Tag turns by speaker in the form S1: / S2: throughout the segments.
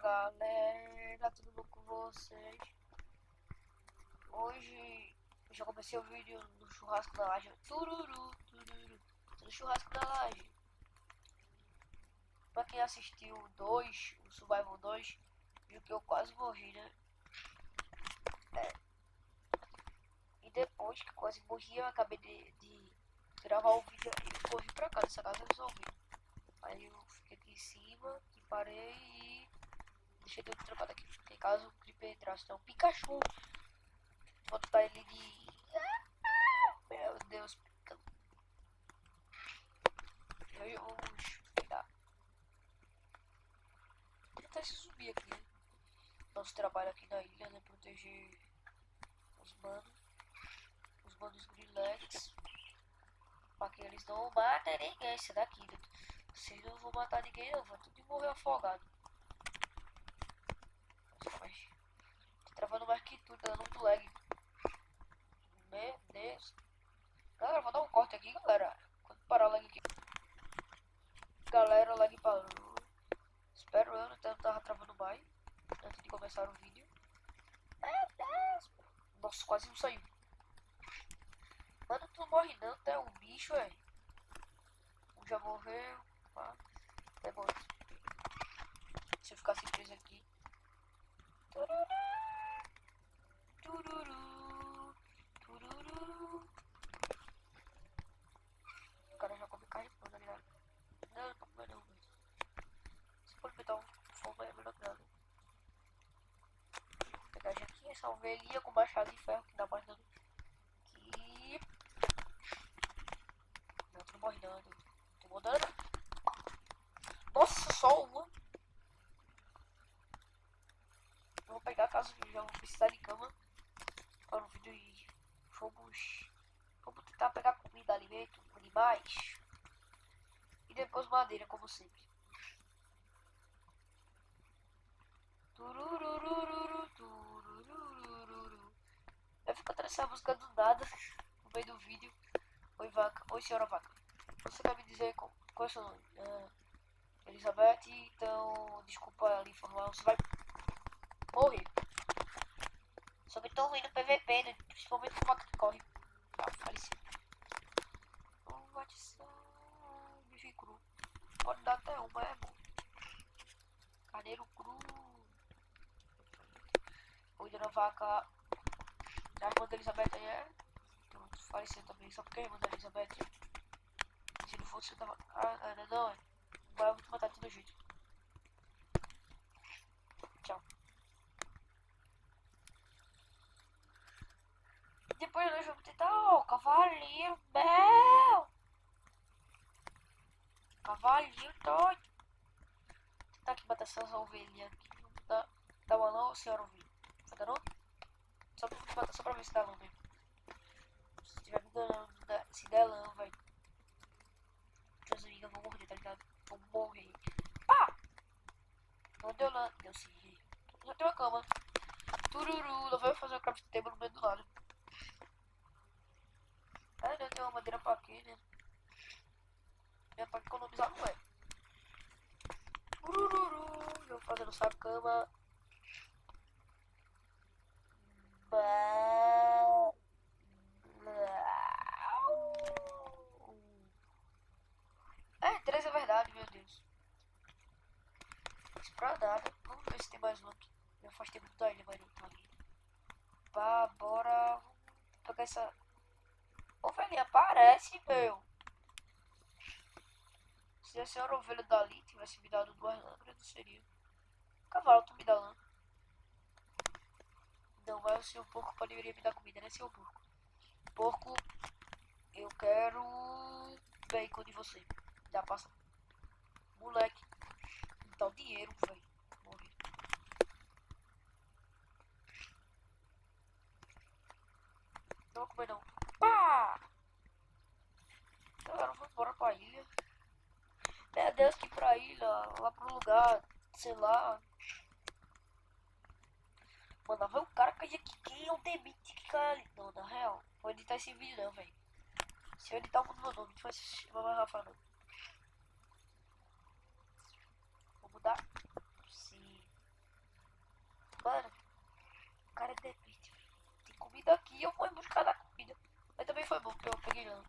S1: galera, tudo bom com vocês? Hoje eu já comecei o vídeo do churrasco da laje. Tururu, tururu, do churrasco da laje. Pra quem assistiu o 2, o Survival 2, viu que eu quase morri, né? E depois que quase morri, eu acabei de gravar o vídeo e corri pra cá nessa casa resolvido. Aí eu fiquei aqui em cima, que parei e deixei tudo trancado aqui. Porque caso o creeper entrasse, então Pikachu. Vou botar ele de. Meu Deus. Vamos pegar. Tentar se subir aqui, né? Nosso trabalho aqui na ilha, né? Proteger os manos. Os manos Greenlegs. Pra que eles não matem ninguém. Esse daqui, né? Vocês não vão matar ninguém, não. Vai tudo morrer afogado. Nossa, mas. Tô travando mais que tudo, tá dando muito lag. Meu Deus. Galera, vou dar um corte aqui, galera. Quando parar o lag aqui. Galera, o lag parou. Espero eu não tava travando mais antes de começar o vídeo. Meu Deus. Nossa, quase não saiu. Mano, tu não morre não, tu é um bicho, velho. Um já morreu. Pá. É bom. Se eu ficar sem preso aqui. Tururu. Tururu. Tururu. O cara já come carne pronta, tá ligado? Não, não come não, velho. Se for botar um fogo é melhor que nada. Vou pegar a jaquinha, essa ovelhinha com machado de ferro que dá mais dano. Aqui. Não, tu não morre não, tô mudando. Nossa, só uma. Eu vou pegar caso eu já vou precisar de cama para o vídeo e vamos tentar pegar comida, alimento, animais e depois madeira, como sempre. Tururururu, tururururu. Eu fico cantando essa música do nada no meio do vídeo. Oi, vaca. Oi, senhora vaca. Você vai me dizer qual é o seu nome? Elizabeth, então, desculpa lhe informar, você vai morrer. Só me tô ruim no PVP, né? Principalmente com o vaca que corre. Ah, falecido. Não vai te sair, bicho cru. Pode dar até uma, é bom. Carneiro cru. Cuida da vaca. A irmã da Elizabeth aí é. Pronto, faleceu também. Só porque a irmã da Elizabeth. Se não fosse, eu tava. Não, é. Vai, eu vou te matar de todo jeito. Tchau. Depois nós vamos tentar. Oh, cavalinho, meu! Cavalinho doido. Tentar aqui matar essas ovelhinhas aqui. Vamos dar uma não, senhora ovelha. Vai dar não? Só pra te matar, só pra ver se dá não mesmo. Se tiver me dando, se der não, velho. Meus amigos, eu vou morrer, tá ligado? Vou morrer. Pá! Não deu não. Deu sim. Já tem uma cama. Tururu, não vai fazer o craft table no meio do nada. Ah, não tem uma madeira pra quê, né? É pra economizar, não é? Tururu, eu fazendo essa cama. É, 3 é verdade, meu Deus. Isso pra nada. Vamos ver se tem mais um aqui. Eu afastei muito da ilha, mas não tá ali. Pá, bora. Vamos pegar essa. Ovelhinha, aparece, meu. Se a senhora ovelha dali tivesse me dado 2 lã, agradeceria. Cavalo, tu me dá lã. Não, mas o senhor porco poderia me dar comida, né, senhor porco? Porco, eu quero bacon de você. Já passa. Moleque, me dá o dinheiro, velho. Morri. Não vou comer não. Pá! Galera, vamos embora pra ilha. Meu Deus, que pra ilha, lá pro lugar, sei lá. Mano, vai um cara que quem é o Demite que cai ali. Não, na real, vou editar esse vídeo não, velho. Se eu editar o meu nome, não vai se chamar mais Rafa não. Vou mudar. Sim. e eu vou em busca da comida. Mas também foi bom porque eu peguei não.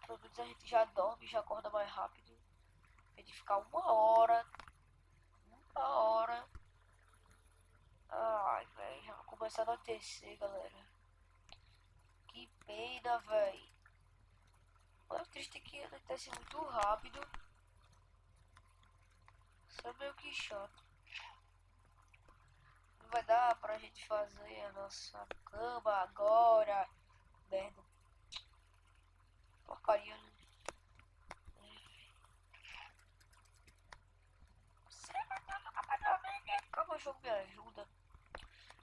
S1: Pelo menos a gente já dorme e já acorda mais rápido. Em vez de ficar uma hora. Uma hora. Ai, velho, já vai começar a anoitecer, galera. Que pena, velho. Olha, o triste é que anoitece muito rápido. Isso é meio que chato. Não vai dar pra gente fazer a nossa cama agora. Merda. Porcaria, né? Como o jogo me ajuda.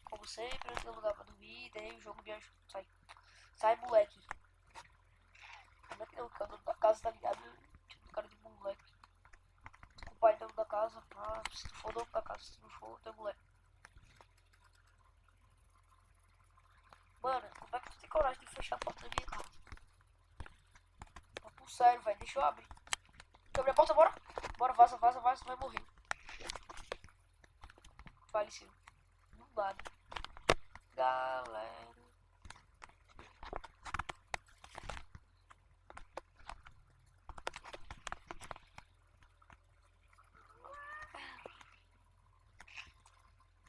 S1: Como sempre, eu tenho lugar pra dormir, daí o jogo me ajuda. Sai. Sai, moleque. Moleque não, que é o dono da casa, tá ligado? Tipo, cara de moleque. O pai é dono da casa. Ah, se tu for dono da casa, se não for, teu moleque. Mano, como é que tu tem coragem de fechar a porta da minha casa? Papo sério, velho. Deixa eu abrir. Deixa eu abrir a porta, bora. Bora, vaza, vaza, vaza, vai morrer. Faleceu. Não nada. Galera.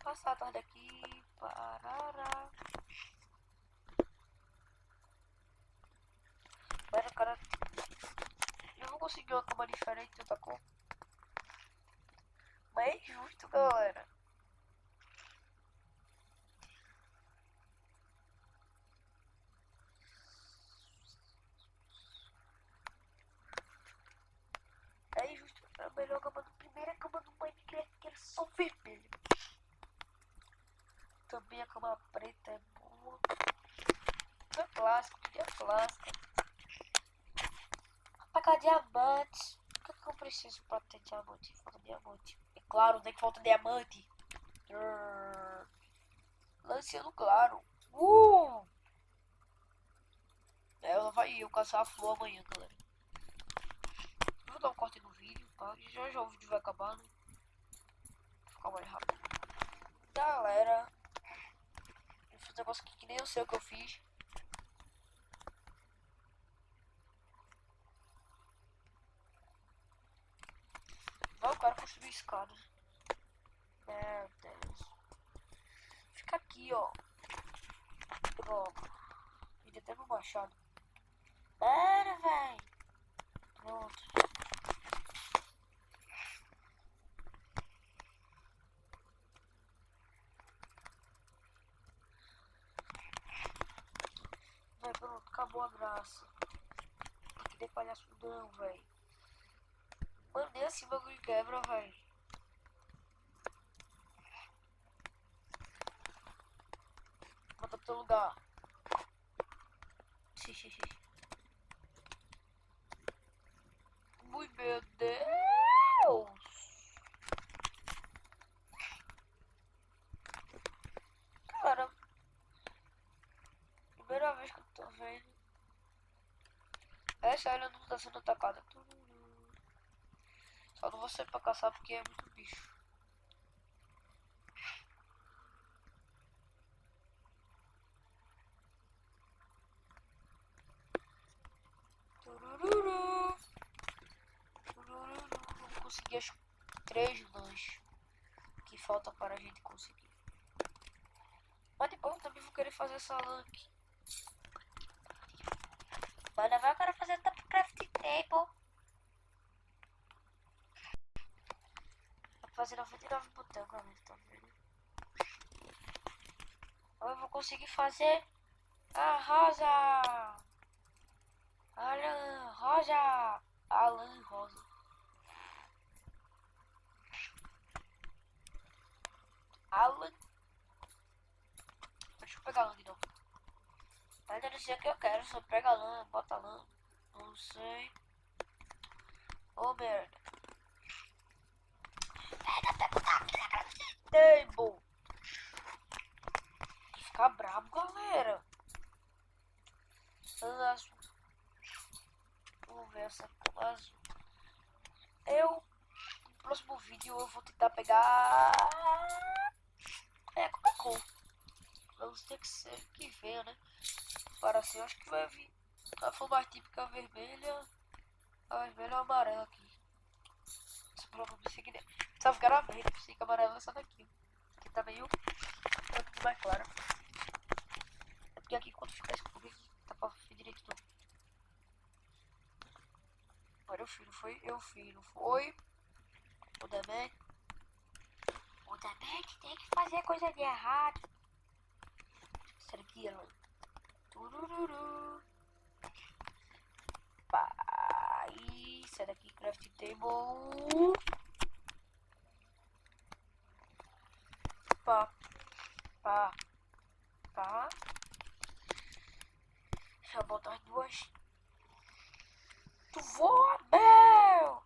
S1: Passar a tarde aqui. Parará. Pera, cara. Eu não consegui uma cama diferente, outra cor. Mas é justo, galera. É justo. A melhor cama do primeira cama do Minecraft, que era só vermelho. Também a cama preta é boa. É clássico, tudo é clássico. Apagar diamantes. O que eu preciso pra ter diamante? Falta diamante. É claro, onde é que falta diamante? Lanceando claro. Ela vai eu caçar a flor amanhã, galera. Vou dar um corte no vídeo, tá? Já já o vídeo vai acabar, né? Vou ficar mais rápido. Galera, eu fiz um negócio aqui que nem eu sei o que eu fiz. Não, eu quero construir escada. Meu Deus. Fica aqui, ó. Pronto. E até meu machado. Para, véi. Pronto. Véi, pronto. Acabou a graça. Que nem palhaço não, véi. Mano, nem assim o bagulho quebra, véi. Volta pro teu lugar. Ui, meu Deus. Cara, primeira vez que eu tô vendo. Essa ilha não tá sendo atacada. Só não vou sair pra caçar porque é muito bicho. Turururu. Turururu. Vamos conseguir as 3 lanches que falta para a gente conseguir. Mas depois eu também vou querer fazer essa lã aqui. Mas agora eu quero fazer top crafting table. Vou fazer 99 botão, galera, tá vendo? Eu vou conseguir fazer a rosa. Alan, rosa. Alan, rosa. Alan. Deixa eu pegar lã de novo. Ainda não sei o que eu quero, só pega lã, bota lã. Não sei. Ô merda. Table. Ficar brabo, galera. Azul. Vamos ver essa cor azul. No próximo vídeo eu vou tentar pegar. Qualquer cor. A não ser que venha, né? Para assim, eu acho que vai vir. A flor mais típica é a vermelha ou a amarela aqui. Esse problema pensei que só ficaram a verde, pensei que a amarela é essa daqui. Aqui tá meio mais clara. É porque aqui quando fica escuro dá pra ver direito não. Agora eu fui, não foi? Eu fui, não foi? O Demet. O Demet tem que fazer coisa de errado. Será que ela? Turururu. Pá, isso é daqui, craft table. Pá, pá, pá. Deixa eu botar as duas. Tu voa, Bel!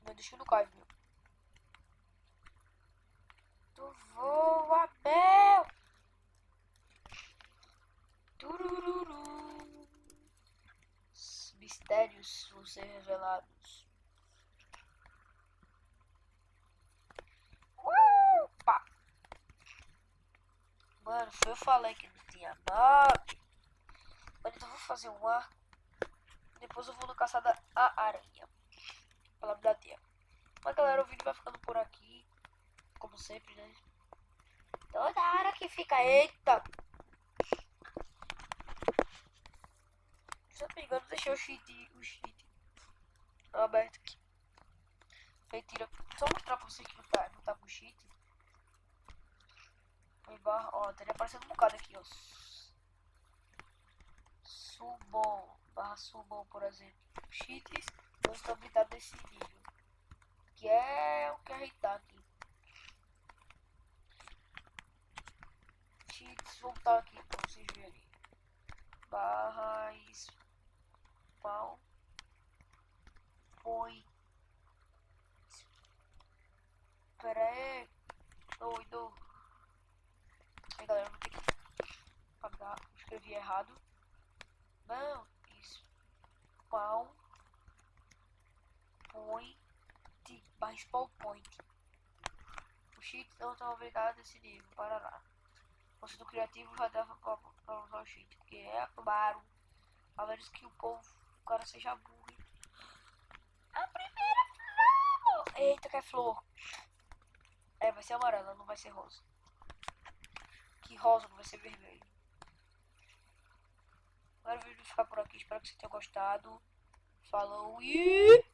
S1: Meu destino cai, viu? Tu voa, Bel! Turururu. Mistérios vão ser revelados. Pá. Mano, foi eu falei que não tinha mob. Mas então eu vou fazer um ar. Depois eu vou no caçada a aranha. Pela me dar tempo. Mas galera, o vídeo vai ficando por aqui. Como sempre, né? Toda hora que fica. Eita! Se eu não me engano, deixei o cheat aberto aqui. Mentira. Só mostrar pra vocês que não tá com cheat. Ó, teria aparecendo um bocado aqui, ó. Summon, barra summon, por exemplo. Cheats, eu estou habilitado desse nível. Que é o que a gente tá aqui. Cheats, vou botar aqui pra vocês verem. Barra spawn point. Pera aí, doido. Aí galera, vou ter que apagar, escrevi errado. Não, isso. Spawn point. Barra spawn point. O cheat não está obrigado nesse nível, para lá. Você do criativo já dava pra usar o cheat, porque é claro, a menos que o cara seja burro. A primeira flor! Eita, que é flor! É, vai ser amarela, não vai ser rosa. Que rosa, não vai ser vermelho. Agora o vídeo vai ficar por aqui, espero que você tenha gostado. Falou e...